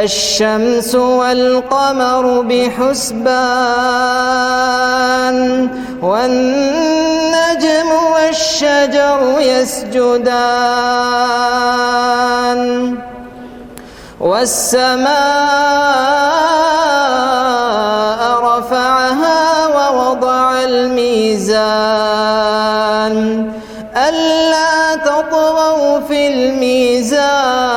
الشمس والقمر بحسبان والنجم والشجر يسجدان والسماء رفعها ووضع الميزان ألا تطغوا في الميزان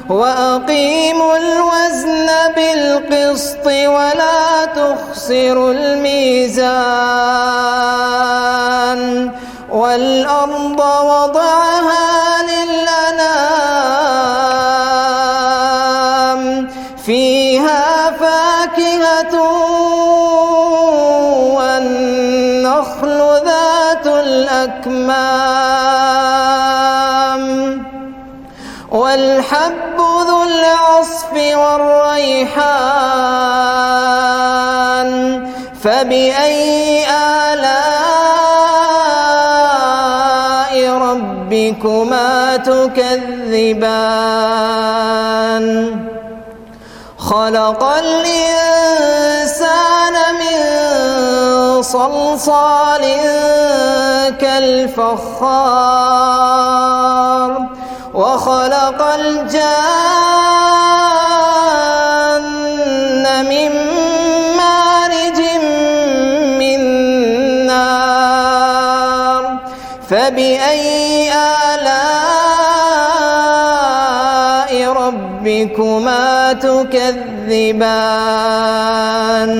وأقيموا الوزن بالقسط ولا تخسروا الميزان والأرض وضعها للأنام فيها فاكهة والنخل ذات الأكمام والحب ذو العصف والريحان فبأي آلاء ربكما تكذبان خلق الإنسان من صلصال كالفخار وخلق الجان من مارج من نار فبأي آلاء ربكما تكذبان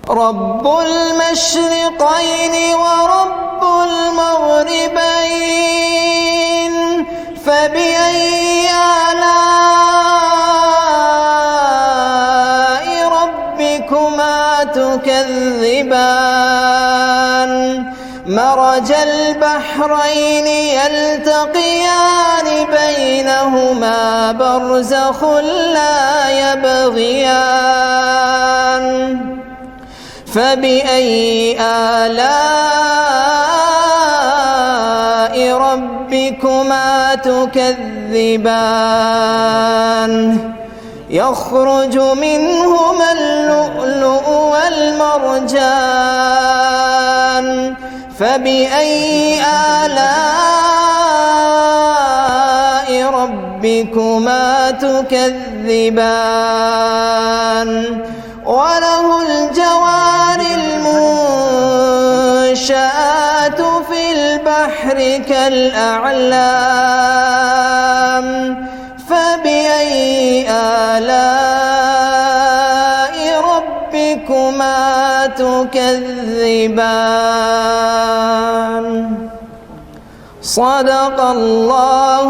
رب المشرقين ورب المغربين فبأي آلاء ربكما تكذبان مرج البحرين يلتقيان بينهما برزخ لا يبغيان فبأي آلاء ربكما تكذبان يخرج منهما اللؤلؤ والمرجان فبأي آلاء ربكما تكذبان وله الجوار المنشآت في البحر كالأعلام فبأي آلاء ربكما تكذبان صدق الله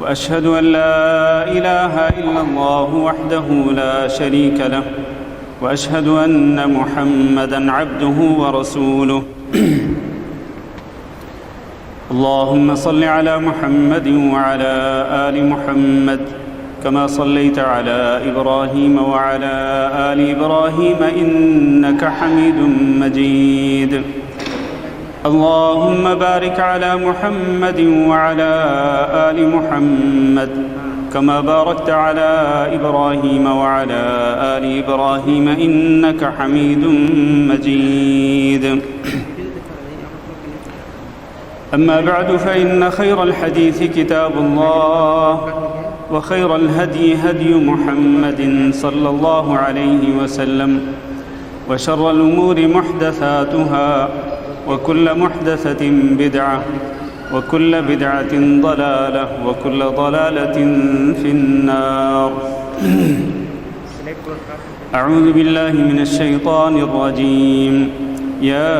وأشهد أن لا إله إلا الله وحده لا شريك له وأشهد أن محمدًا عبده ورسوله اللهم صل على محمد وعلى آل محمد كما صليت على إبراهيم وعلى آل إبراهيم إنك حميد مجيد اللهم بارك على محمد وعلى آل محمد كما باركت على إبراهيم وعلى آل إبراهيم إنك حميد مجيد أما بعد فإن خير الحديث كتاب الله وخير الهدي هدي محمد صلى الله عليه وسلم وشر الأمور محدثاتها وكل محدثة بدعة وكل بدعة ضلالة وكل ضلالة في النار أعوذ بالله من الشيطان الرجيم يا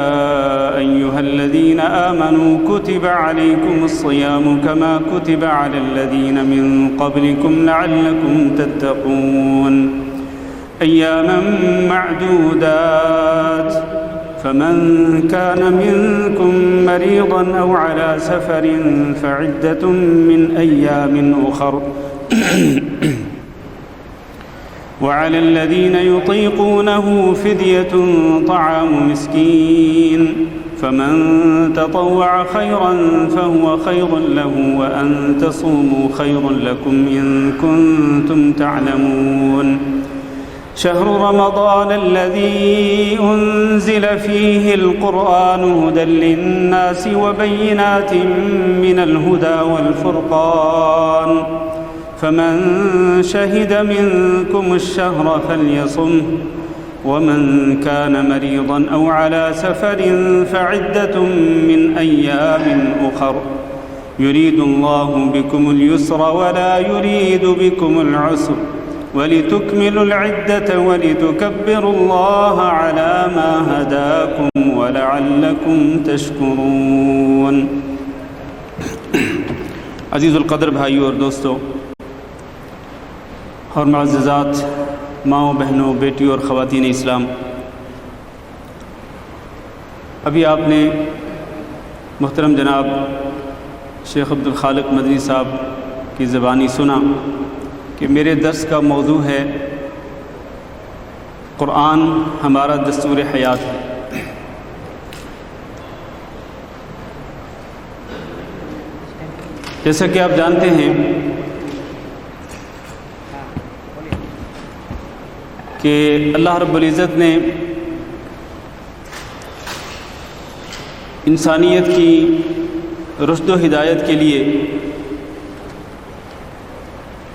أيها الذين آمنوا كتب عليكم الصيام كما كتب على الذين من قبلكم لعلكم تتقون أياما معدودات فمن كان منكم مريضا أو على سفر فعدة من أيام أخر وعلى الذين يطيقونه فدية طعام مسكين فمن تطوع خيرا فهو خير له وأن تصوموا خير لكم إن كنتم تعلمون شهر رمضان الذي أنزل فيه القرآن هدى للناس وبينات من الهدى والفرقان فمن شهد منكم الشهر فليصمه ومن كان مريضا أو على سفر فعدة من أيام أخر يريد الله بكم اليسر ولا يريد بكم العسر ولتكملوا العدة ولتكبروا الله على ما هداكم ولعلكم تشكرون. عزیز القدر بھائیو اور دوستو اور معززات ماؤں بہنوں بیٹیوں اور خواتین اسلام، ابھی آپ نے محترم جناب شیخ عبد الخالق مدنی صاحب کی زبانی سنا کہ میرے درس کا موضوع ہے قرآن ہمارا دستور حیات ہے۔ جیسا کہ آپ جانتے ہیں کہ اللہ رب العزت نے انسانیت کی رشد و ہدایت کے لیے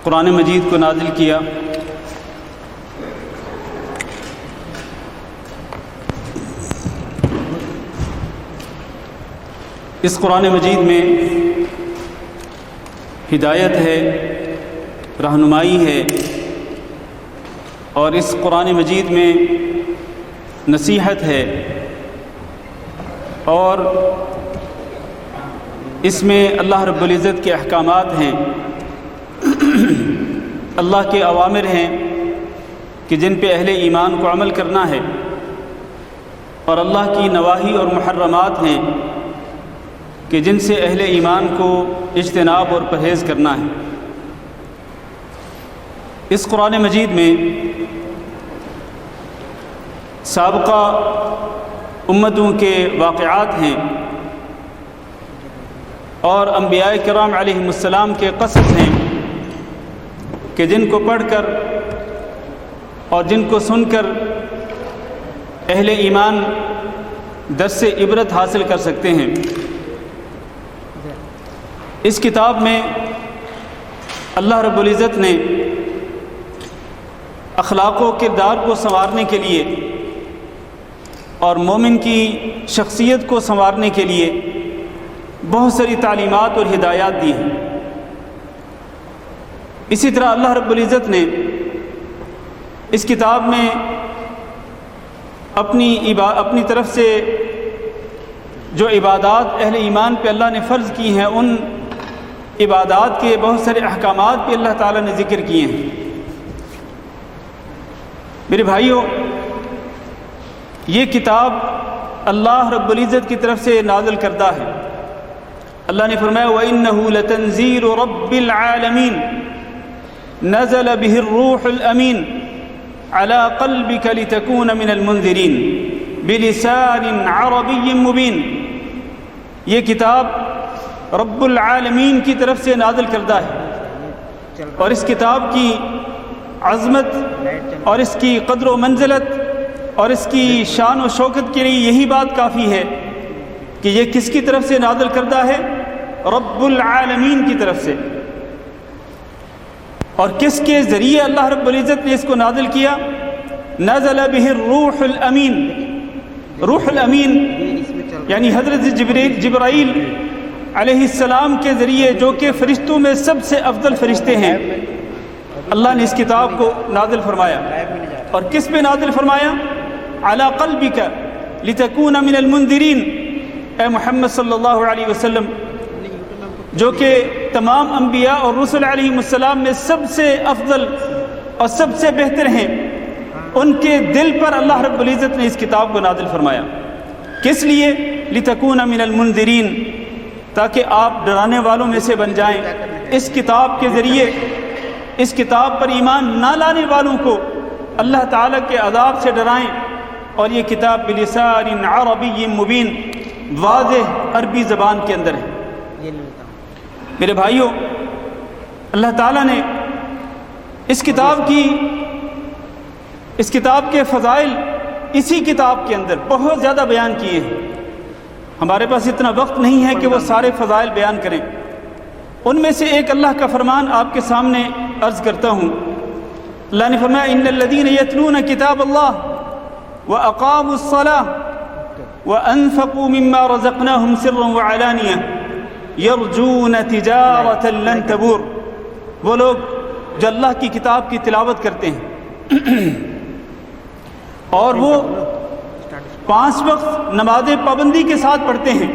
قرآن مجید کو نازل کیا۔ اس قرآن مجید میں ہدایت ہے، رہنمائی ہے، اور اس قرآن مجید میں نصیحت ہے، اور اس میں اللہ رب العزت کے احکامات ہیں، اللہ کے اوامر ہیں کہ جن پہ اہل ایمان کو عمل کرنا ہے، اور اللہ کی نواہی اور محرمات ہیں کہ جن سے اہل ایمان کو اجتناب اور پرہیز کرنا ہے۔ اس قرآن مجید میں سابقہ امتوں کے واقعات ہیں اور انبیاء کرام علیہم السلام کے قصص ہیں کہ جن کو پڑھ کر اور جن کو سن کر اہل ایمان درس عبرت حاصل کر سکتے ہیں۔ اس کتاب میں اللہ رب العزت نے اخلاق و کردار کو سنوارنے کے لیے اور مومن کی شخصیت کو سنوارنے کے لیے بہت ساری تعلیمات اور ہدایات دی ہیں۔ اسی طرح اللہ رب العزت نے اس کتاب میں اپنی طرف سے جو عبادات اہل ایمان پہ اللہ نے فرض کی ہیں، ان عبادات کے بہت سارے احکامات بھی اللہ تعالیٰ نے ذکر کیے ہیں۔ میرے بھائیوں، یہ کتاب اللہ رب العزت کی طرف سے نازل کردہ ہے، اللہ نے فرمایا وَإِنَّهُ لَتَنزِيلُ رَبِّ الْعَالَمِينَ نَزَلَ بِهِ الرُّوحُ الْأَمِينُ عَلَى قَلْبِكَ لِتَكُونَ مِنَ الْمُنذِرِينَ بِلِسَانٍ عَرَبِيٍّ مُبِينٍ. یہ کتاب رب العالمین کی طرف سے نازل کردہ ہے، اور اس کتاب کی عظمت اور اس کی قدر و منزلت اور اس کی شان و شوکت کے لیے یہی بات کافی ہے کہ یہ کس کی طرف سے نازل کردہ ہے؟ رب العالمین کی طرف سے. اور کس کے ذریعے اللہ رب العزت نے اس کو نازل کیا؟ نزل به الروح الامین. روح الامین یعنی حضرت جبرائیل علیہ السلام کے ذریعے، جو کہ فرشتوں میں سب سے افضل فرشتے ہیں، اللہ نے اس کتاب کو نازل فرمایا. اور کس پہ نازل فرمایا؟ علی قلبک لتکون من المنذرین. اے محمد صلی اللہ علیہ وسلم، جو کہ تمام انبیاء اور رسل علیہم السلام میں سب سے افضل اور سب سے بہتر ہیں، ان کے دل پر اللہ رب العزت نے اس کتاب کو نازل فرمایا. کس لیے؟ لتکون من المنذرین، تاکہ آپ ڈرانے والوں میں سے بن جائیں. اس کتاب کے ذریعے اس کتاب پر ایمان نہ لانے والوں کو اللہ تعالیٰ کے عذاب سے ڈرائیں. اور یہ کتاب بلسان عربی مبین، واضح عربی زبان کے اندر ہے. میرے بھائیوں، اللہ تعالیٰ نے اس کتاب کے فضائل اسی کتاب کے اندر بہت زیادہ بیان کیے ہیں. ہمارے پاس اتنا وقت نہیں ہے کہ وہ سارے فضائل بیان کریں. ان میں سے ایک اللہ کا فرمان آپ کے سامنے عرض کرتا ہوں. اللہ نے فرمایا ان الذین یتلون کتاب اللہ واقاموا الصلاۃ وانفقوا مما رزقناهم سرا وعلانیہ یرجون تجارۃ لن تبور. وہ لوگ جو اللہ کی کتاب کی تلاوت کرتے ہیں اور وہ 5 وقت نماز پابندی کے ساتھ پڑھتے ہیں،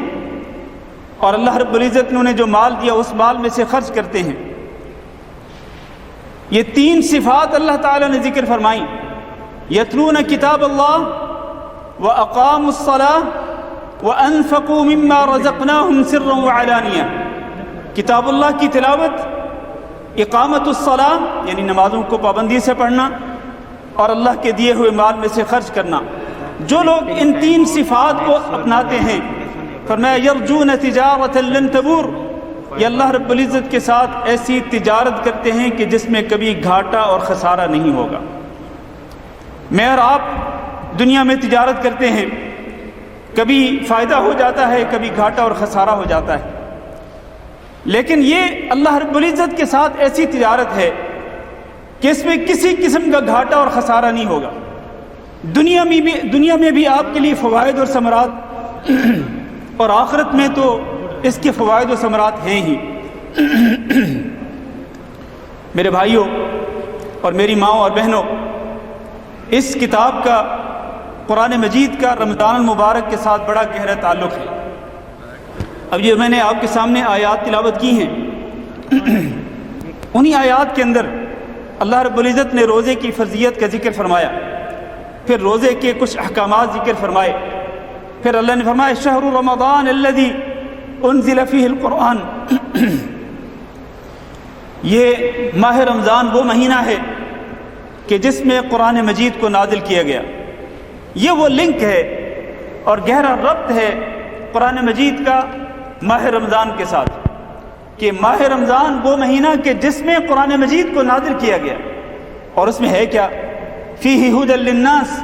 اور اللہ رب العزت نے انہیں جو مال دیا اس مال میں سے خرچ کرتے ہیں. یہ 3 صفات اللہ تعالیٰ نے ذکر فرمائیں. یتلون کتاب اللہ واقاموا الصلاۃ وانفقوا مما رزقناهم سرا وعلانیہ. کتاب اللہ کی تلاوت، اقامت الصلاۃ یعنی نمازوں کو پابندی سے پڑھنا، اور اللہ کے دیے ہوئے مال میں سے خرچ کرنا. جو لوگ ان 3 صفات کو اپناتے ہیں، فرمایا یرجون تجارۃ لن تبور، یہ اللہ رب العزت کے ساتھ ایسی تجارت کرتے ہیں کہ جس میں کبھی گھاٹا اور خسارہ نہیں ہوگا. میں اور آپ دنیا میں تجارت کرتے ہیں، کبھی فائدہ ہو جاتا ہے، کبھی گھاٹا اور خسارہ ہو جاتا ہے، لیکن یہ اللہ رب العزت کے ساتھ ایسی تجارت ہے کہ اس میں کسی قسم کا گھاٹا اور خسارہ نہیں ہوگا. دنیا میں بھی آپ کے لیے فوائد اور ثمرات، اور آخرت میں تو اس کے فوائد و ثمرات ہیں ہی. میرے بھائیوں اور میری ماؤں اور بہنوں، اس کتاب کا، قرآن مجید کا رمضان المبارک کے ساتھ بڑا گہرا تعلق ہے. اب یہ میں نے آپ کے سامنے آیات تلاوت کی ہیں. انہی آیات کے اندر اللہ رب العزت نے روزے کی فرضیت کا ذکر فرمایا، پھر روزے کے کچھ احکامات ذکر فرمائے. پھر اللہ نے فرمایا شہر رمضان الذی انزل فیہ القرآن. یہ ماہ رمضان وہ مہینہ ہے کہ جس میں قرآن مجید کو نازل کیا گیا. یہ وہ لنک ہے اور گہرا ربط ہے قرآن مجید کا ماہ رمضان کے ساتھ، کہ ماہ رمضان وہ مہینہ کہ جس میں قرآن مجید کو نازل کیا گیا. اور اس میں ہے کیا؟ فیہ ھدی للناس،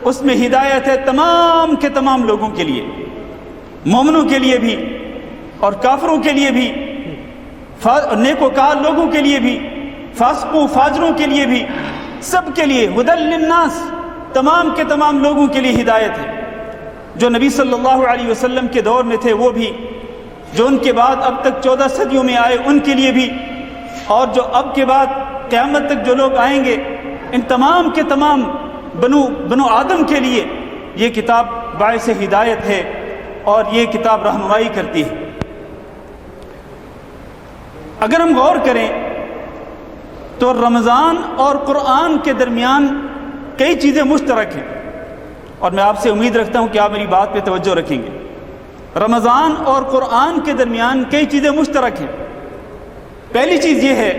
اس میں ہدایت ہے تمام کے تمام لوگوں کے لیے، مومنوں کے لیے بھی اور کافروں کے لیے بھی، نیک وکار لوگوں کے لیے بھی، فاسقوں فاجروں کے لیے بھی، سب کے لیے. ھدی للناس، تمام کے تمام لوگوں کے لیے ہدایت ہے. جو نبی صلی اللہ علیہ وسلم کے دور میں تھے وہ بھی، جو ان کے بعد اب تک 14 صدیوں میں آئے ان کے لیے بھی، اور جو اب کے بعد قیامت تک جو لوگ آئیں گے، ان تمام کے تمام بنو آدم کے لیے یہ کتاب باعث ہدایت ہے اور یہ کتاب رہنمائی کرتی ہے. اگر ہم غور کریں تو رمضان اور قرآن کے درمیان کئی چیزیں مشترک ہیں، اور میں آپ سے امید رکھتا ہوں کہ آپ میری بات پہ توجہ رکھیں گے. رمضان اور قرآن کے درمیان کئی چیزیں مشترک ہیں۔ پہلی چیز یہ ہے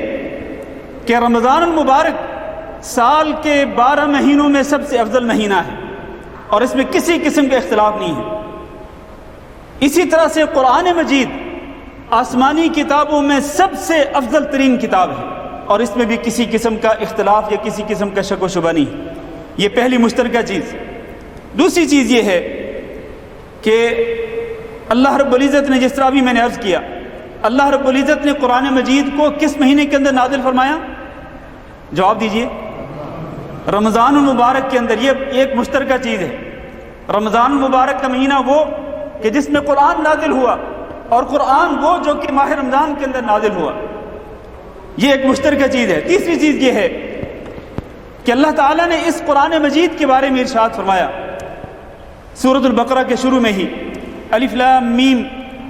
کہ رمضان المبارک سال کے 12 مہینوں میں سب سے افضل مہینہ ہے اور اس میں کسی قسم کا اختلاف نہیں ہے۔ اسی طرح سے قرآن مجید آسمانی کتابوں میں سب سے افضل ترین کتاب ہے اور اس میں بھی کسی قسم کا اختلاف یا کسی قسم کا شک و شبہ نہیں۔ یہ پہلی مشترکہ چیز۔ دوسری چیز یہ ہے کہ اللہ رب العزت نے، جس طرح بھی میں نے عرض کیا، اللہ رب العزت نے قرآن مجید کو کس مہینے کے اندر نازل فرمایا؟ جواب دیجئے۔ رمضان المبارک کے اندر۔ یہ ایک مشترکہ چیز ہے۔ رمضان المبارک کا مہینہ وہ کہ جس میں قرآن نازل ہوا، اور قرآن وہ جو کہ ماہ رمضان کے اندر نازل ہوا۔ یہ ایک مشترکہ چیز ہے۔ تیسری چیز یہ ہے کہ اللہ تعالیٰ نے اس قرآن مجید کے بارے میں ارشاد فرمایا سورۃ البقرہ کے شروع میں ہی، الف لام میم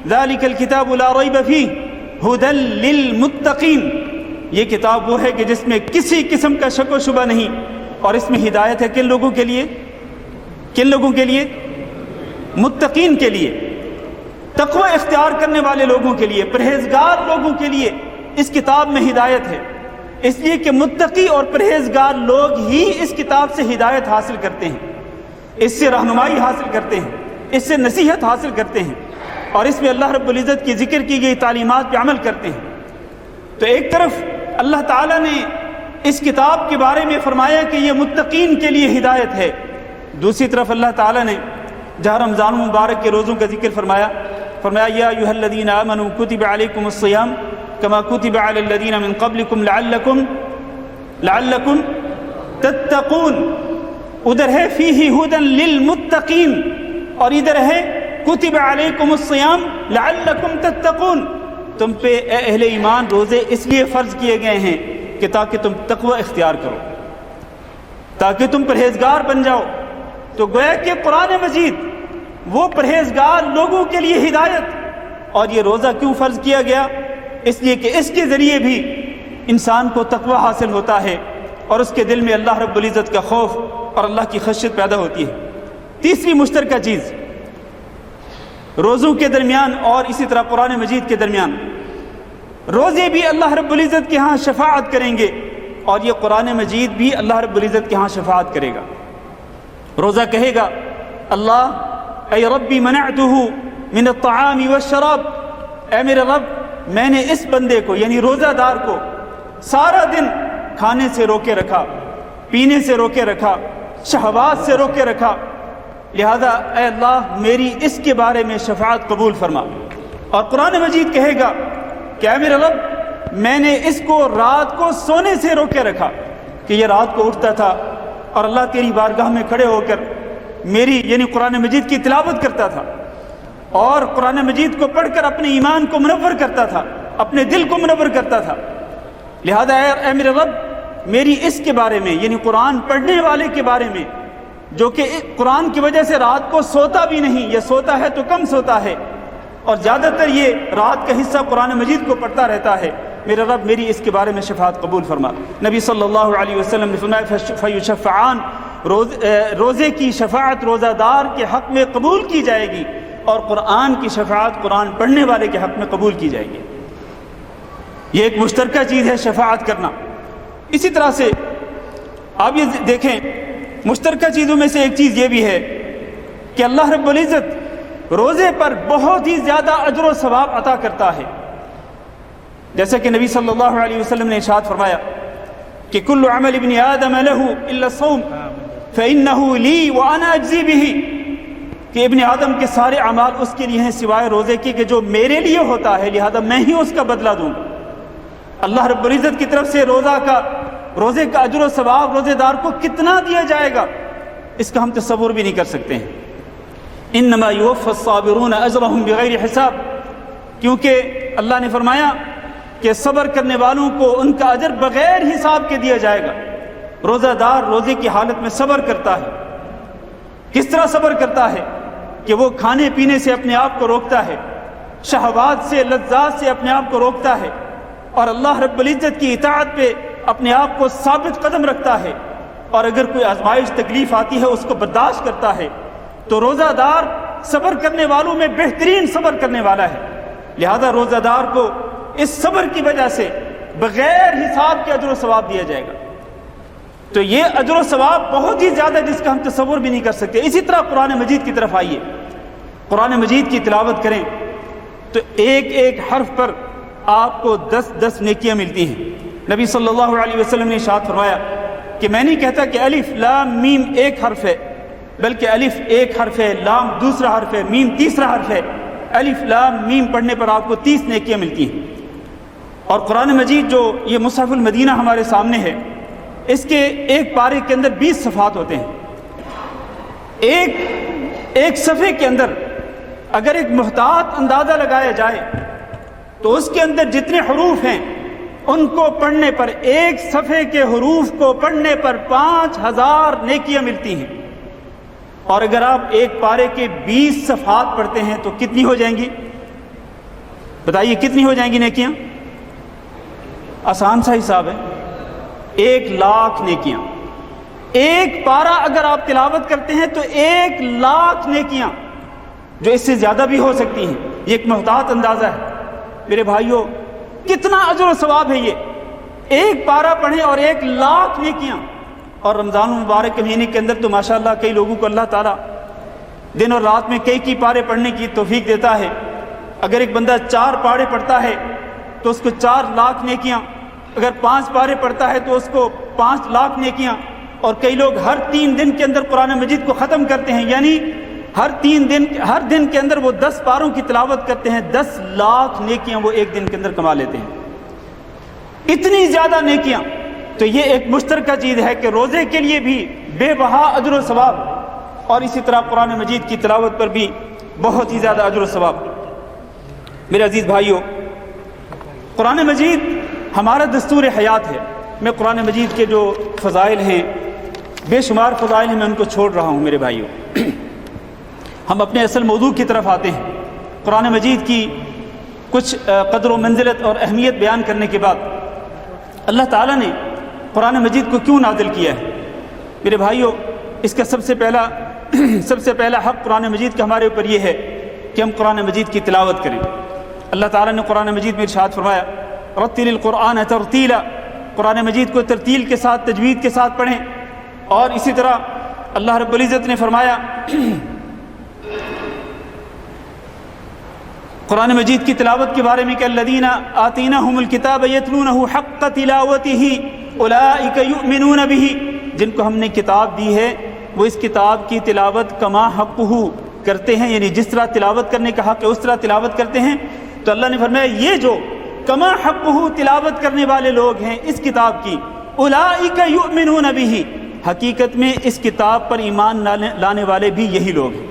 ذالک الکتاب لا ریب فیہ ھدی للمتقین۔ یہ کتاب وہ ہے کہ جس میں کسی قسم کا شک و شبہ نہیں، اور اس میں ہدایت ہے کن لوگوں کے لیے؟ کن لوگوں کے لیے؟ متقین کے لیے، تقوی اختیار کرنے والے لوگوں کے لیے، پرہیزگار لوگوں کے لیے اس کتاب میں ہدایت ہے۔ اس لیے کہ متقی اور پرہیزگار لوگ ہی اس کتاب سے ہدایت حاصل کرتے ہیں، اس سے رہنمائی حاصل کرتے ہیں، اس سے نصیحت حاصل کرتے ہیں، اور اس میں اللہ رب العزت کی ذکر کی گئی تعلیمات پہ عمل کرتے ہیں۔ تو ایک طرف اللہ تعالیٰ نے اس کتاب کے بارے میں فرمایا کہ یہ متقین کے لیے ہدایت ہے، دوسری طرف اللہ تعالیٰ نے جہاں رمضان المبارک کے روزوں کا ذکر فرمایا یا ایھا الذین آمنوا کتب علیکم الصیام کما کتب علی الذین من قبلکم لعلکم تتقون۔ ادھر ہے فیہ ھدی للمتقین، اور ادھر ہے کتب علیکم الصیام لعلکم تتقون۔ تم پہ اے اہل ایمان روزے اس لیے فرض کیے گئے ہیں کہ تاکہ تم تقوی اختیار کرو، تاکہ تم پرہیزگار بن جاؤ۔ تو گویا کہ قرآن مجید وہ پرہیزگار لوگوں کے لیے ہدایت، اور یہ روزہ کیوں فرض کیا گیا؟ اس لیے کہ اس کے ذریعے بھی انسان کو تقوی حاصل ہوتا ہے اور اس کے دل میں اللہ رب العزت کا خوف اور اللہ کی خشیت پیدا ہوتی ہے۔ تیسری مشترکہ چیز روزوں کے درمیان اور اسی طرح قرآن مجید کے درمیان، روزے بھی اللہ رب العزت کے ہاں شفاعت کریں گے، اور یہ قرآن مجید بھی اللہ رب العزت کے ہاں شفاعت کرے گا۔ روزہ کہے گا اللہ اے ربی منعتہ من الطعام والشراب، اے میرے رب میں نے اس بندے کو یعنی روزہ دار کو سارا دن کھانے سے روکے رکھا، پینے سے روکے رکھا، شہوات سے روکے رکھا، لہذا اے اللہ میری اس کے بارے میں شفاعت قبول فرما۔ اور قرآن مجید کہے گا کہ اے میرے رب میں نے اس کو رات کو سونے سے روکے رکھا، کہ یہ رات کو اٹھتا تھا اور اللہ تیری بارگاہ میں کھڑے ہو کر میری یعنی قرآن مجید کی تلاوت کرتا تھا، اور قرآن مجید کو پڑھ کر اپنے ایمان کو منور کرتا تھا، اپنے دل کو منور کرتا تھا۔ لہذا اے میرے رب میری اس کے بارے میں یعنی قرآن پڑھنے والے کے بارے میں، جو کہ قرآن کی وجہ سے رات کو سوتا بھی نہیں، یہ سوتا ہے تو کم سوتا ہے اور زیادہ تر یہ رات کا حصہ قرآن مجید کو پڑھتا رہتا ہے، میرے رب میری اس کے بارے میں شفاعت قبول فرما۔ نبی صلی اللہ علیہ وسلم نے فرمایا فیشفعان، روزے کی شفاعت روزہ دار کے حق میں قبول کی جائے گی، اور قرآن کی شفاعت قرآن پڑھنے والے کے حق میں قبول کی جائے گی۔ یہ ایک مشترکہ چیز ہے شفاعت کرنا۔ اسی طرح سے آپ یہ دیکھیں مشترکہ چیزوں میں سے ایک چیز یہ بھی ہے کہ اللہ رب العزت روزے پر بہت ہی زیادہ اجر و ثواب عطا کرتا ہے، جیسا کہ نبی صلی اللہ علیہ وسلم نے ارشاد فرمایا کہ کل عمل ابن آدم له الا الصوم فانه لی وانا اجزی به، کہ ابن آدم کے سارے اعمال اس کے لیے ہیں سوائے روزے کے، کہ جو میرے لیے ہوتا ہے لہذا میں ہی اس کا بدلہ دوں گا۔ اللہ رب العزت کی طرف سے روزے کا اجر و ثواب روزے دار کو کتنا دیا جائے گا اس کا ہم تصور بھی نہیں کر سکتے ہیں۔ انما یوفی الصابرون اجرهم بغیر حساب، کیونکہ اللہ نے فرمایا کہ صبر کرنے والوں کو ان کا اجر بغیر حساب کے دیا جائے گا۔ روزہ دار روزے کی حالت میں صبر کرتا ہے۔ کس طرح صبر کرتا ہے؟ کہ وہ کھانے پینے سے اپنے آپ کو روکتا ہے، شہوات سے لذات سے اپنے آپ کو روکتا ہے، اور اللہ رب العزت کی اطاعت پہ اپنے آپ کو ثابت قدم رکھتا ہے، اور اگر کوئی آزمائش تکلیف آتی ہے اس کو برداشت کرتا ہے۔ تو روزہ دار صبر کرنے والوں میں بہترین صبر کرنے والا ہے، لہذا روزہ دار کو اس صبر کی وجہ سے بغیر حساب کے اجر و ثواب دیا جائے گا۔ تو یہ اجر و ثواب بہت ہی زیادہ جس کا ہم تصور بھی نہیں کر سکتے۔ اسی طرح قرآن مجید کی طرف آئیے، قرآن مجید کی تلاوت کریں تو ایک ایک حرف پر آپ کو 10 نیکیاں ملتی ہیں۔ نبی صلی اللہ علیہ وسلم نے ارشاد فرمایا کہ میں نہیں کہتا کہ الف لام میم ایک حرف ہے، بلکہ الف ایک حرف ہے، لام دوسرا حرف ہے، میم تیسرا حرف ہے۔ الف لام میم پڑھنے پر آپ کو 30 نیکیاں ملتی ہیں۔ اور قرآن مجید جو یہ مصحف المدینہ ہمارے سامنے ہے، اس کے ایک پارے کے اندر 20 صفحات ہوتے ہیں۔ ایک صفحے کے اندر اگر ایک محتاط اندازہ لگایا جائے تو اس کے اندر جتنے حروف ہیں ان کو پڑھنے پر، ایک صفحے کے حروف کو پڑھنے پر 5000 نیکیاں ملتی ہیں۔ اور اگر آپ ایک پارے کے 20 صفحات پڑھتے ہیں تو کتنی ہو جائیں گی؟ بتائیے کتنی ہو جائیں گی نیکیاں؟ آسان سا حساب ہے، 1,00,000 نیکیاں۔ ایک پارہ اگر آپ تلاوت کرتے ہیں تو 1,00,000 نیکیاں، جو اس سے زیادہ بھی ہو سکتی ہیں۔ یہ ایک محتاط اندازہ ہے میرے بھائیوں، کتنا اجر و ثواب ہے یہ۔ ایک پارہ پڑھیں اور 1,00,000 نیکیاں۔ اور رمضان المبارک کے مہینے کے اندر تو ماشاءاللہ کئی لوگوں کو اللہ تعالیٰ دن اور رات میں کئی پارے پڑھنے کی توفیق دیتا ہے۔ اگر ایک بندہ 4 پارے پڑھتا ہے تو اس کو 4,00,000 نیکیاں، اگر 5 پارے پڑھتا ہے تو اس کو 5,00,000 نیکیاں۔ اور کئی لوگ ہر 3 دن کے اندر قرآن مجید کو ختم کرتے ہیں، یعنی ہر دن کے اندر وہ 10 پاروں کی تلاوت کرتے ہیں، 10,00,000 نیکیاں وہ ایک دن کے اندر کما لیتے ہیں۔ اتنی زیادہ نیکیاں، تو یہ ایک مشترکہ چیز ہے کہ روزے کے لیے بھی بے بہا اجر و ثواب، اور اسی طرح قرآن مجید کی تلاوت پر بھی بہت ہی زیادہ اجر و ثواب۔ میرے عزیز بھائیوں، قرآن مجید ہمارا دستور حیات ہے۔ میں قرآن مجید کے جو فضائل ہیں، بے شمار فضائل ہیں، میں ان کو چھوڑ رہا ہوں میرے بھائیوں۔ ہم اپنے اصل موضوع کی طرف آتے ہیں۔ قرآن مجید کی کچھ قدر و منزلت اور اہمیت بیان کرنے کے بعد اللہ تعالیٰ نے قرآن مجید کو کیوں نازل کیا ہے؟ میرے بھائیوں، اس کا سب سے پہلا حق قرآن مجید کا ہمارے اوپر یہ ہے کہ ہم قرآن مجید کی تلاوت کریں۔ اللہ تعالیٰ نے قرآن مجید میں ارشاد فرمایا رتل القرآن ترتیلا، قرآن مجید کو ترتیل کے ساتھ، تجوید کے ساتھ پڑھیں۔ اور اسی طرح اللہ رب العزت نے فرمایا قرآن مجید کی تلاوت کے بارے میں کہ الذین آتیناہم الکتاب یتلونہ حق تلاوتہ اولئک یؤمنون بہ، جن کو ہم نے کتاب دی ہے وہ اس کتاب کی تلاوت کما حقہ کرتے ہیں، یعنی جس طرح تلاوت کرنے کا حق ہے اس طرح تلاوت کرتے ہیں۔ تو اللہ نے فرمایا یہ جو کما حقہ تلاوت کرنے والے لوگ ہیں اس کتاب کی، اولئک یؤمنون بہ، حقیقت میں اس کتاب پر ایمان لانے والے بھی یہی لوگ ہیں۔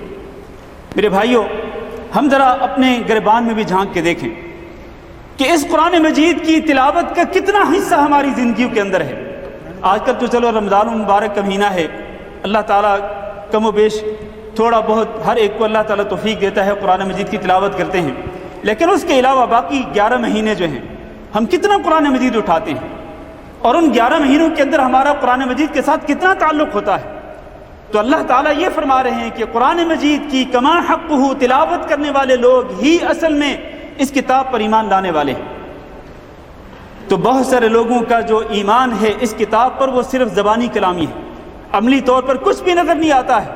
میرے بھائیوں، ہم ذرا اپنے گریبان میں بھی جھانک کے دیکھیں کہ اس قرآن مجید کی تلاوت کا کتنا حصہ ہماری زندگیوں کے اندر ہے۔ آج کل تو چلو رمضان المبارک کا مہینہ ہے، اللہ تعالیٰ کم و بیش تھوڑا بہت ہر ایک کو اللہ تعالیٰ توفیق دیتا ہے، قرآن مجید کی تلاوت کرتے ہیں، لیکن اس کے علاوہ باقی 11 مہینے جو ہیں ہم کتنا قرآن مجید اٹھاتے ہیں، اور ان 11 مہینوں کے اندر ہمارا قرآن مجید کے ساتھ کتنا تعلق ہوتا ہے۔ تو اللہ تعالیٰ یہ فرما رہے ہیں کہ قرآن مجید کی کما حقہ تلاوت کرنے والے لوگ ہی اصل میں اس کتاب پر ایمان لانے والے ہیں۔ تو بہت سارے لوگوں کا جو ایمان ہے اس کتاب پر وہ صرف زبانی کلامی ہے، عملی طور پر کچھ بھی نظر نہیں آتا ہے۔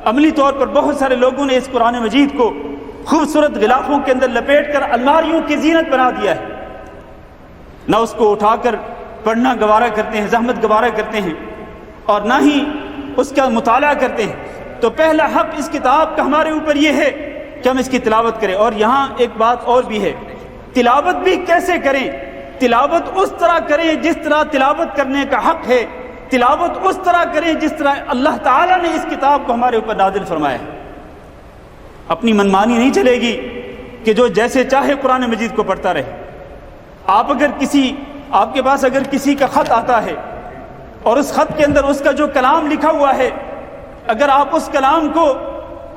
عملی طور پر بہت سارے لوگوں نے اس قرآن مجید کو خوبصورت غلافوں کے اندر لپیٹ کر الماریوں کی زینت بنا دیا ہے، نہ اس کو اٹھا کر پڑھنا گوارا کرتے ہیں، زحمت گوارا کرتے ہیں، اور نہ ہی اس کا مطالعہ کرتے ہیں۔ تو پہلا حق اس کتاب کا ہمارے اوپر یہ ہے کہ ہم اس کی تلاوت کریں۔ اور یہاں ایک بات اور بھی ہے، تلاوت بھی کیسے کریں؟ تلاوت اس طرح کریں جس طرح تلاوت کرنے کا حق ہے، تلاوت اس طرح کریں جس طرح اللہ تعالیٰ نے اس کتاب کو ہمارے اوپر نازل فرمایا ہے۔ اپنی منمانی نہیں چلے گی کہ جو جیسے چاہے قرآن مجید کو پڑھتا رہے۔ آپ کے پاس اگر کسی کا خط آتا ہے اور اس خط کے اندر اس کا جو کلام لکھا ہوا ہے، اگر آپ اس کلام کو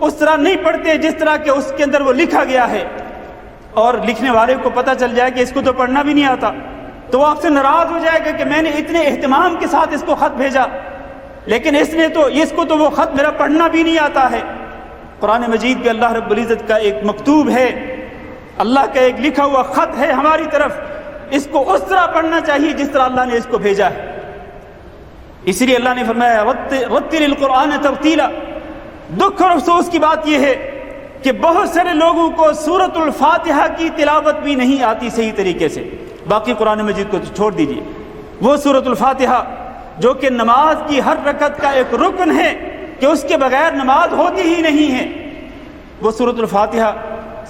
اس طرح نہیں پڑھتے جس طرح کہ اس کے اندر وہ لکھا گیا ہے، اور لکھنے والے کو پتہ چل جائے کہ اس کو تو پڑھنا بھی نہیں آتا، تو وہ آپ سے ناراض ہو جائے گا کہ میں نے اتنے اہتمام کے ساتھ اس کو خط بھیجا، لیکن اس کو تو وہ خط میرا پڑھنا بھی نہیں آتا ہے۔ قرآن مجید بھی اللہ رب العزت کا ایک مکتوب ہے، اللہ کا ایک لکھا ہوا خط ہے ہماری طرف، اس کو اس طرح پڑھنا چاہیے جس طرح اللہ نے اس کو بھیجا ہے۔ اس لیے اللہ نے فرمایا رتل القرآن ترتیلا۔ دکھ اور افسوس کی بات یہ ہے کہ بہت سارے لوگوں کو سورۃ الفاتحہ کی تلاوت بھی نہیں آتی صحیح طریقے سے، باقی قرآن مجید کو چھوڑ دیجیے۔ وہ سورۃ الفاتحہ جو کہ نماز کی ہر رکعت کا ایک رکن ہے کہ اس کے بغیر نماز ہوتی ہی نہیں ہے، وہ سورۃ الفاتحہ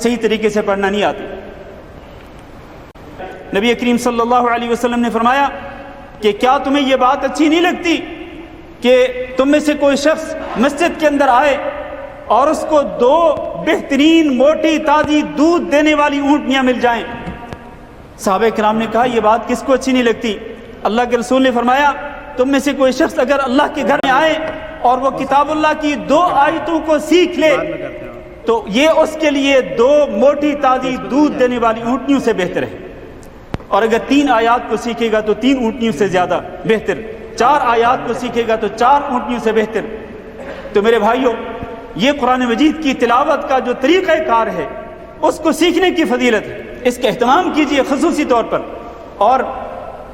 صحیح طریقے سے پڑھنا نہیں آتی۔ نبی کریم صلی اللہ علیہ وسلم نے فرمایا کہ کیا تمہیں یہ بات اچھی نہیں لگتی کہ تم میں سے کوئی شخص مسجد کے اندر آئے اور اس کو 2 بہترین موٹی تازی دودھ دینے والی اونٹنیاں مل جائیں؟ صحابہ کرام نے کہا یہ بات کس کو اچھی نہیں لگتی؟ اللہ کے رسول نے فرمایا تم میں سے کوئی شخص اگر اللہ کے گھر میں آئے اور وہ کتاب اللہ کی 2 آیتوں کو سیکھ لے تو یہ اس کے لیے 2 موٹی تازی دودھ دینے والی اونٹنیوں سے بہتر ہے، اور اگر 3 آیات کو سیکھے گا تو 3 اونٹنیوں سے زیادہ بہتر، 4 آیات کو سیکھے گا تو 4 اونٹنیوں سے بہتر۔ تو میرے بھائیوں، یہ قرآن مجید کی تلاوت کا جو طریقہ کار ہے اس کو سیکھنے کی فضیلت ہے، اس کا اہتمام کیجیے خصوصی طور پر۔ اور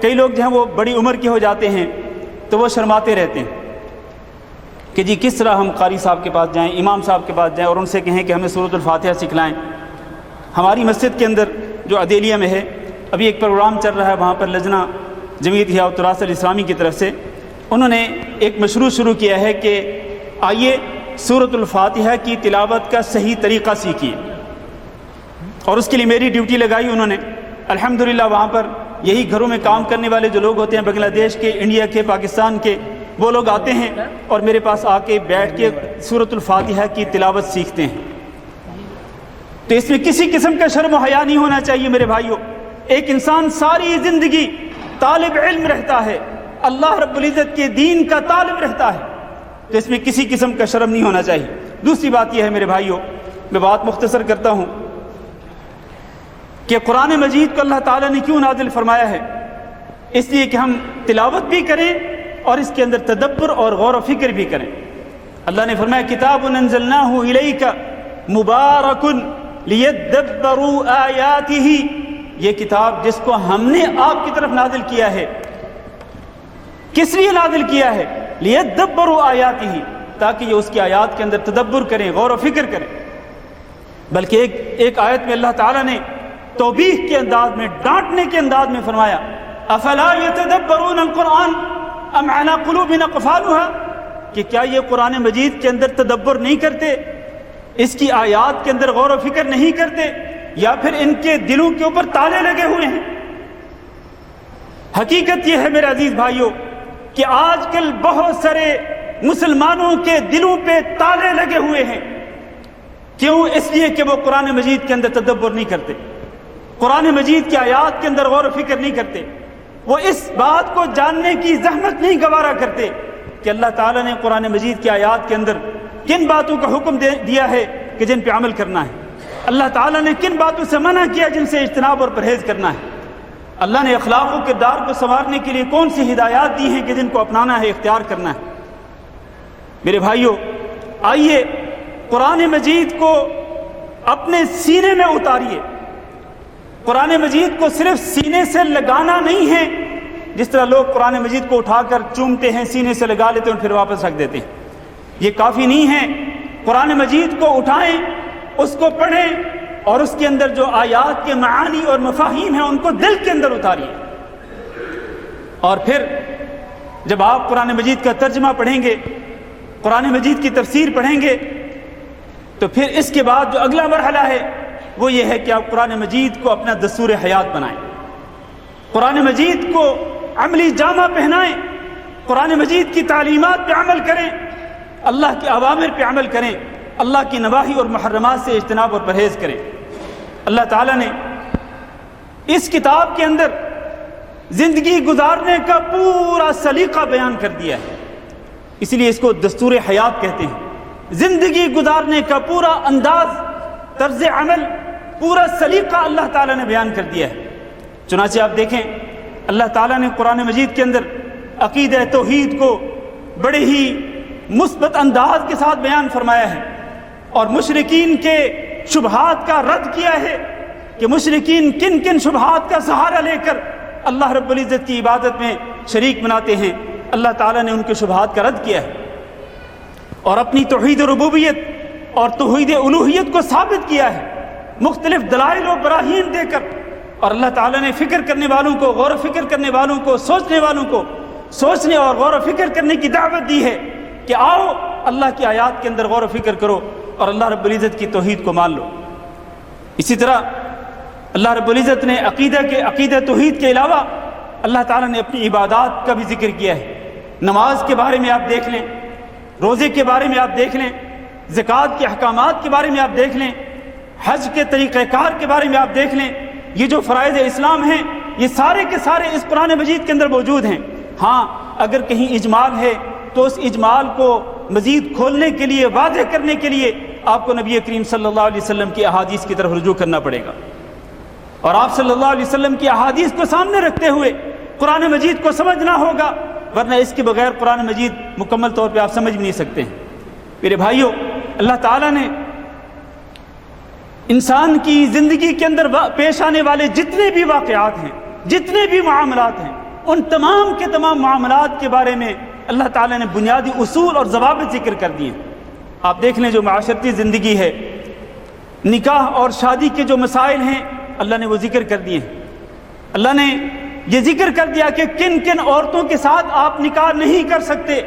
کئی لوگ جو ہیں وہ بڑی عمر کے ہو جاتے ہیں تو وہ شرماتے رہتے ہیں کہ جی کس طرح ہم قاری صاحب کے پاس جائیں، امام صاحب کے پاس جائیں اور ان سے کہیں کہ ہمیں سورۃ الفاتحہ سکھلائیں۔ ہماری مسجد کے اندر جو عدیلیہ میں ہے ابھی ایک پروگرام چل رہا ہے، وہاں پر لجنہ جمعیت احیاء التراث الاسلامی کی طرف سے انہوں نے ایک مشروع شروع کیا ہے کہ آئیے سورۃ الفاتحہ کی تلاوت کا صحیح طریقہ سیکھیے، اور اس کے لیے میری ڈیوٹی لگائی انہوں نے۔ الحمدللہ وہاں پر یہی گھروں میں کام کرنے والے جو لوگ ہوتے ہیں بنگلہ دیش کے، انڈیا کے، پاکستان کے، وہ لوگ آتے ہیں اور میرے پاس آ کے بیٹھ کے سورۃ الفاتحہ کی تلاوت سیکھتے ہیں۔ تو اس میں کسی قسم کا شرم و حیا نہیں ہونا چاہیے میرے بھائیوں۔ ایک انسان ساری زندگی طالب علم رہتا ہے، اللہ رب العزت کے دین کا طالب رہتا ہے، تو اس میں کسی قسم کا شرم نہیں ہونا چاہیے۔ دوسری بات یہ ہے میرے بھائیوں، میں بات مختصر کرتا ہوں کہ قرآن مجید کو اللہ تعالیٰ نے کیوں نازل فرمایا ہے؟ اس لیے کہ ہم تلاوت بھی کریں اور اس کے اندر تدبر اور غور و فکر بھی کریں۔ اللہ نے فرمایا کتاب انزلناہ الیک مبارک لیدبروا آیاتہ، یہ کتاب جس کو ہم نے آپ کی طرف نازل کیا ہے، کس لیے نازل کیا ہے؟ لیدبروا آیاتہ، تاکہ یہ اس کی آیات کے اندر تدبر کریں، غور و فکر کریں۔ بلکہ ایک آیت میں اللہ تعالیٰ نے توبیخ کے انداز میں، ڈانٹنے کے انداز میں فرمایا افلا یتدبرون القرآن ام علی قلوب اقفالها، کہ کیا یہ قرآن مجید کے اندر تدبر نہیں کرتے، اس کی آیات کے اندر غور و فکر نہیں کرتے، یا پھر ان کے دلوں کے اوپر تالے لگے ہوئے ہیں؟ حقیقت یہ ہے میرے عزیز بھائیوں کہ آج کل بہت سارے مسلمانوں کے دلوں پہ تالے لگے ہوئے ہیں۔ کیوں؟ اس لیے کہ وہ قرآن مجید کے اندر تدبر نہیں کرتے، قرآن مجید کی آیات کے اندر غور و فکر نہیں کرتے، وہ اس بات کو جاننے کی زحمت نہیں گوارا کرتے کہ اللہ تعالیٰ نے قرآن مجید کی آیات کے اندر کن باتوں کا حکم دیا ہے کہ جن پہ عمل کرنا ہے، اللہ تعالیٰ نے کن باتوں سے منع کیا جن سے اجتناب اور پرہیز کرنا ہے، اللہ نے اخلاق و کردار کو سنوارنے کے لیے کون سی ہدایات دی ہیں کہ جن کو اپنانا ہے، اختیار کرنا ہے۔ میرے بھائیوں، آئیے قرآن مجید کو اپنے سینے میں اتاریے۔ قرآن مجید کو صرف سینے سے لگانا نہیں ہے، جس طرح لوگ قرآن مجید کو اٹھا کر چومتے ہیں، سینے سے لگا لیتے ہیں اور پھر واپس رکھ دیتے ہیں، یہ کافی نہیں ہے۔ قرآن مجید کو اٹھائیں، اس کو پڑھیں، اور اس کے اندر جو آیات کے معانی اور مفاہیم ہیں ان کو دل کے اندر اتاریے۔ اور پھر جب آپ قرآن مجید کا ترجمہ پڑھیں گے، قرآن مجید کی تفسیر پڑھیں گے، تو پھر اس کے بعد جو اگلا مرحلہ ہے وہ یہ ہے کہ آپ قرآن مجید کو اپنا دستور حیات بنائیں، قرآن مجید کو عملی جامہ پہنائیں، قرآن مجید کی تعلیمات پہ عمل کریں، اللہ کے اوامر پہ عمل کریں، اللہ کی نواہی اور محرمات سے اجتناب اور پرہیز کریں۔ اللہ تعالیٰ نے اس کتاب کے اندر زندگی گزارنے کا پورا سلیقہ بیان کر دیا ہے، اس لیے اس کو دستور حیات کہتے ہیں۔ زندگی گزارنے کا پورا انداز، طرز عمل، پورا سلیقہ اللہ تعالیٰ نے بیان کر دیا ہے۔ چنانچہ آپ دیکھیں اللہ تعالیٰ نے قرآن مجید کے اندر عقیدہ توحید کو بڑے ہی مثبت انداز کے ساتھ بیان فرمایا ہے۔ اور مشرکین کے شبہات کا رد کیا ہے کہ مشرکین کن کن شبہات کا سہارا لے کر اللہ رب العزت کی عبادت میں شریک بناتے ہیں، اللہ تعالیٰ نے ان کے شبہات کا رد کیا ہے اور اپنی توحید ربوبیت اور توحید الوہیت کو ثابت کیا ہے مختلف دلائل و براہین دے کر۔ اور اللہ تعالیٰ نے فکر کرنے والوں کو، غور و فکر کرنے والوں کو، سوچنے والوں کو سوچنے اور غور و فکر کرنے کی دعوت دی ہے کہ آؤ اللہ کی آیات کے اندر غور و فکر کرو اور اللہ رب العزت کی توحید کو مان لو۔ اسی طرح اللہ رب العزت نے عقیدہ توحید کے علاوہ اللہ تعالیٰ نے اپنی عبادات کا بھی ذکر کیا ہے۔ نماز کے بارے میں آپ دیکھ لیں، روزے کے بارے میں آپ دیکھ لیں، زکوٰۃ کے احکامات کے بارے میں آپ دیکھ لیں، حج کے طریقہ کار کے بارے میں آپ دیکھ لیں، یہ جو فرائض اسلام ہیں یہ سارے کے سارے اس قرآن مجید کے اندر موجود ہیں۔ ہاں اگر کہیں اجمال ہے تو اس اجمال کو مزید کھولنے کے لیے، واضح کرنے کے لیے آپ کو نبی کریم صلی اللہ علیہ وسلم کی احادیث کی طرف رجوع کرنا پڑے گا، اور آپ صلی اللہ علیہ وسلم کی احادیث کو سامنے رکھتے ہوئے قرآن مجید کو سمجھنا ہوگا، ورنہ اس کے بغیر قرآن مجید مکمل طور پہ آپ سمجھ بھی نہیں سکتے ہیں۔ میرے بھائیوں، اللہ تعالیٰ نے انسان کی زندگی کے اندر پیش آنے والے جتنے بھی واقعات ہیں، جتنے بھی معاملات ہیں، ان تمام کے تمام معاملات کے بارے میں اللہ تعالیٰ نے بنیادی اصول اور ضوابط ذکر کر دیے ہیں۔ آپ دیکھ لیں جو معاشرتی زندگی ہے، نکاح اور شادی کے جو مسائل ہیں اللہ نے وہ ذکر کر دیے ہیں۔ اللہ نے یہ ذکر کر دیا کہ کن کن عورتوں کے ساتھ آپ نکاح نہیں کر سکتے۔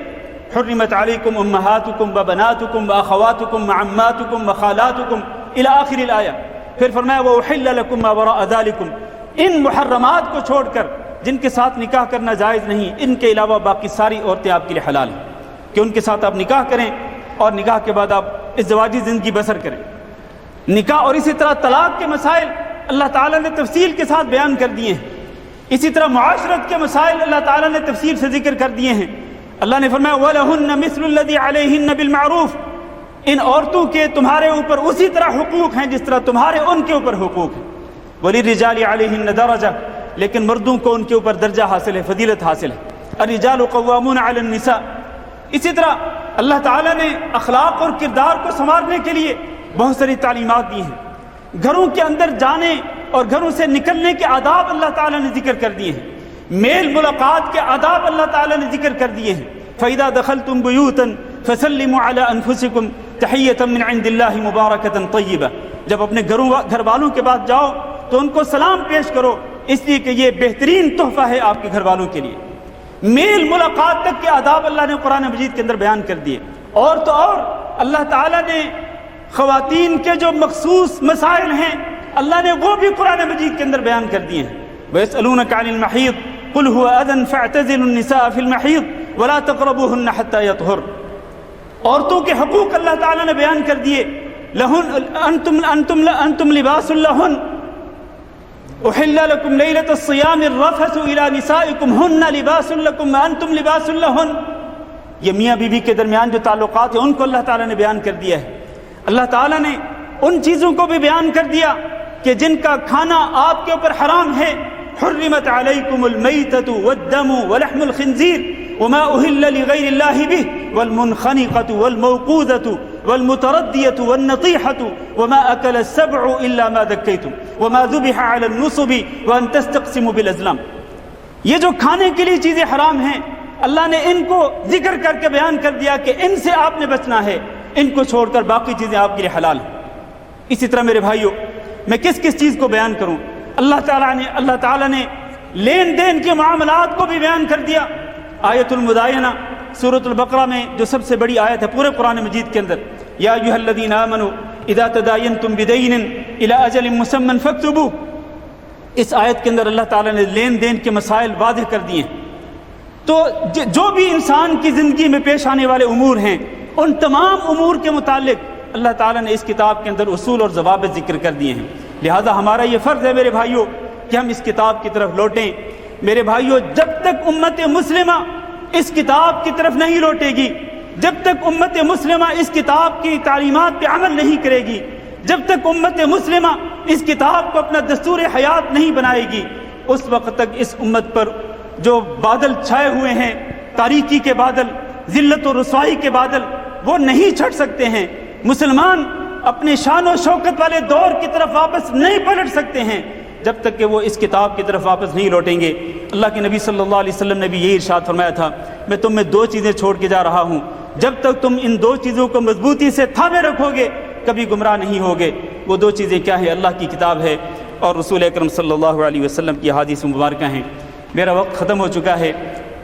حرمت علیکم امہاتکم و بناتکم و اخواتکم و عماتکم و خالاتکم الی آخر الآیہ۔ پھر فرمایا وأحل لکم ما وراء ذلکم، ان محرمات کو چھوڑ کر جن کے ساتھ نکاح کرنا جائز نہیں، ان کے علاوہ باقی ساری عورتیں آپ کے لیے حلال ہیں کہ ان کے ساتھ آپ نکاح کریں اور نکاح کے بعد آپ ازدواجی زندگی بسر کریں۔ نکاح اور اسی طرح طلاق کے مسائل اللہ تعالیٰ نے تفصیل کے ساتھ بیان کر دیے ہیں۔ اسی طرح معاشرت کے مسائل اللہ تعالیٰ نے تفصیل سے ذکر کر دیے ہیں۔ اللہ نے فرمایا وَلَهُنَّ مِثْلُ الَّذِي عَلَيْهِنَّ بِالْمَعْرُوفِ، ان عورتوں کے تمہارے اوپر اسی طرح حقوق ہیں جس طرح تمہارے ان کے اوپر حقوق ہیں۔ وَلِلرِّجَالِ عَلَيْهِنَّ دَرَجَةٌ، لیکن مردوں کو ان کے اوپر درجہ حاصل ہے، فضیلت حاصل ہے۔ الرِّجَالُ قَوَّامُونَ عَلَى النِّسَاءِ، اسی طرح اللہ تعالیٰ نے اخلاق اور کردار کو سنوارنے کے لیے بہت ساری تعلیمات دی ہیں۔ گھروں کے اندر جانے اور گھروں سے نکلنے کے آداب اللہ تعالیٰ نے ذکر کر دیے ہیں۔ میل ملاقات کے آداب اللہ تعالیٰ نے ذکر کر دیے ہیں۔ فَإِذَا دَخَلْتُمْ بُيُوتًا فَسَلِّمُوا عَلَىٰ أَنفُسِكُمْ تَحِيَّةً مِّنْ عِندِ اللَّهِ مُبَارَكَةً طَيِّبَةً، جب اپنے گھر والوں کے پاس جاؤ تو ان کو سلام پیش کرو، اس لیے کہ یہ بہترین تحفہ ہے آپ کے گھر والوں کے لیے۔ میل ملاقات تک کے آداب اللہ نے قرآن مجید کے اندر بیان کر دیے۔ اور تو اور اللہ تعالیٰ نے خواتین کے جو مخصوص مسائل ہیں اللہ نے وہ بھی قرآن مجید کے اندر بیان کر دیے ہیں۔ وَيَسْأَلُونَكَ عَنِ الْمَحِيضِ قُلْ هُوَ أَذًى فَاعْتَزِلُوا النِّسَاءَ فِي الْمَحِيضِ وَلَا تَقْرَبُوهُنَّ حَتَّى يَطْهُرْنَ، عورتوں کے حقوق اللہ تعالیٰ نے بیان کر دیے۔ أَنْتُمْ لِبَاسٌ لَهُنَّ أُحِلَّ لَكُمْ لَيْلَةَ الصِّيَامِ الرَّفَثُ إِلَى نِسَائِكُمْ هُنَّ لِبَاسٌ لَكُمْ وَأَنْتُمْ لِبَاسٌ لَهُنَّ، یہ میاں بیوی کے درمیان جو تعلقات ہیں ان کو اللہ تعالیٰ نے بیان کر دیا ہے۔ اللہ تعالیٰ نے ان چیزوں کو بھی بیان کر دیا کہ جن کا کھانا آپ کے اوپر حرام ہے۔ حرمت علیکم المیتۃ والدم ولحم الخنزیر وما أهل لغير الله به والمنخنقة والموقوذة والمتردية والنطيحة وما أكل السبع إلا ما ذكيتم وما ذبح على النصب وأن تستقسموا بالأزلام، یہ جو کھانے کے لیے چیزیں حرام ہیں اللہ نے ان کو ذکر کر کے بیان کر دیا کہ ان سے آپ نے بچنا ہے، ان کو چھوڑ کر باقی چیزیں آپ کے لیے حلال ہیں۔ اسی طرح میرے بھائیوں میں کس چیز کو بیان کروں، اللہ تعالیٰ نے لین دین کے معاملات کو بھی بیان کر دیا۔ آیت المدائنہ سورۃ البقرہ میں جو سب سے بڑی آیت ہے پورے قرآن مجید کے اندر، یا ایھا الذین آمنوا اذا تداینتم بدین الی اجل مسمى فاکتبوہ، اس آیت کے اندر اللہ تعالیٰ نے لین دین کے مسائل واضح کر دیے ہیں۔ تو جو بھی انسان کی زندگی میں پیش آنے والے امور ہیں ان تمام امور کے متعلق اللہ تعالیٰ نے اس کتاب کے اندر اصول اور ضوابط ذکر کر دیے ہیں۔ لہذا ہمارا یہ فرض ہے میرے بھائیوں کہ ہم اس کتاب کی طرف لوٹیں۔ میرے بھائیوں جب تک امت مسلمہ اس کتاب کی طرف نہیں لوٹے گی، جب تک امت مسلمہ اس کتاب کی تعلیمات پہ عمل نہیں کرے گی، جب تک امت مسلمہ اس کتاب کو اپنا دستور حیات نہیں بنائے گی، اس وقت تک اس امت پر جو بادل چھائے ہوئے ہیں، تاریکی کے بادل، ذلت و رسوائی کے بادل، وہ نہیں چھٹ سکتے ہیں۔ مسلمان اپنے شان و شوکت والے دور کی طرف واپس نہیں پلٹ سکتے ہیں جب تک کہ وہ اس کتاب کی طرف واپس نہیں لوٹیں گے۔ اللہ کے نبی صلی اللہ علیہ وسلم نے بھی یہی ارشاد فرمایا تھا، میں تم میں 2 چیزیں چھوڑ کے جا رہا ہوں، جب تک تم ان 2 چیزوں کو مضبوطی سے تھامے رکھو گے کبھی گمراہ نہیں ہوگے۔ وہ 2 چیزیں کیا ہیں؟ اللہ کی کتاب ہے اور رسول اکرم صلی اللہ علیہ وسلم کی احادیث مبارکہ ہیں۔ میرا وقت ختم ہو چکا ہے،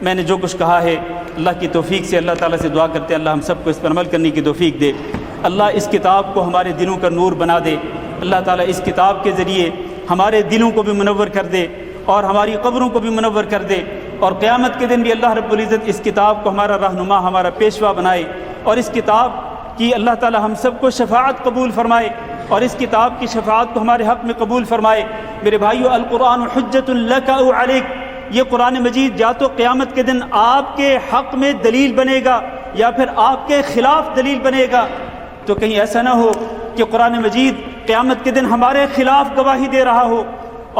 میں نے جو کچھ کہا ہے اللہ کی توفیق سے اللہ تعالیٰ سے دعا کرتے ہیں اللہ ہم سب کو اس پر عمل کرنے کی توفیق دے، اللہ اس کتاب کو ہمارے دلوں کا نور بنا دے، اللہ تعالیٰ اس کتاب کے ذریعے ہمارے دلوں کو بھی منور کر دے اور ہماری قبروں کو بھی منور کر دے، اور قیامت کے دن بھی اللہ رب العزت اس کتاب کو ہمارا رہنما ہمارا پیشوا بنائے، اور اس کتاب کی اللہ تعالیٰ ہم سب کو شفاعت قبول فرمائے، اور اس کتاب کی شفاعت کو ہمارے حق میں قبول فرمائے۔ میرے بھائیو، القرآن حجت لک او علیک، یہ قرآن مجید یا تو قیامت کے دن آپ کے حق میں دلیل بنے گا یا پھر آپ کے خلاف دلیل بنے گا، تو کہیں ایسا نہ ہو کہ قرآن مجید قیامت کے دن ہمارے خلاف گواہی دے رہا ہو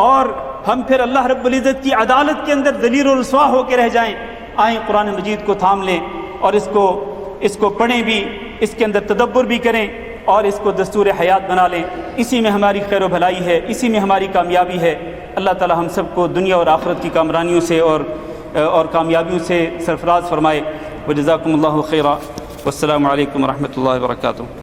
اور ہم پھر اللہ رب العزت کی عدالت کے اندر ذلیل و رسوا ہو کے رہ جائیں۔ آئیں قرآن مجید کو تھام لیں اور اس کو پڑھیں بھی، اس کے اندر تدبر بھی کریں اور اس کو دستور حیات بنا لیں۔ اسی میں ہماری خیر و بھلائی ہے، اسی میں ہماری کامیابی ہے۔ اللہ تعالی ہم سب کو دنیا اور آخرت کی کامرانیوں سے اور کامیابیوں سے سرفراز فرمائے۔ وجزاکم اللہ خیرا، والسلام علیکم ورحمۃ اللہ وبرکاتہ۔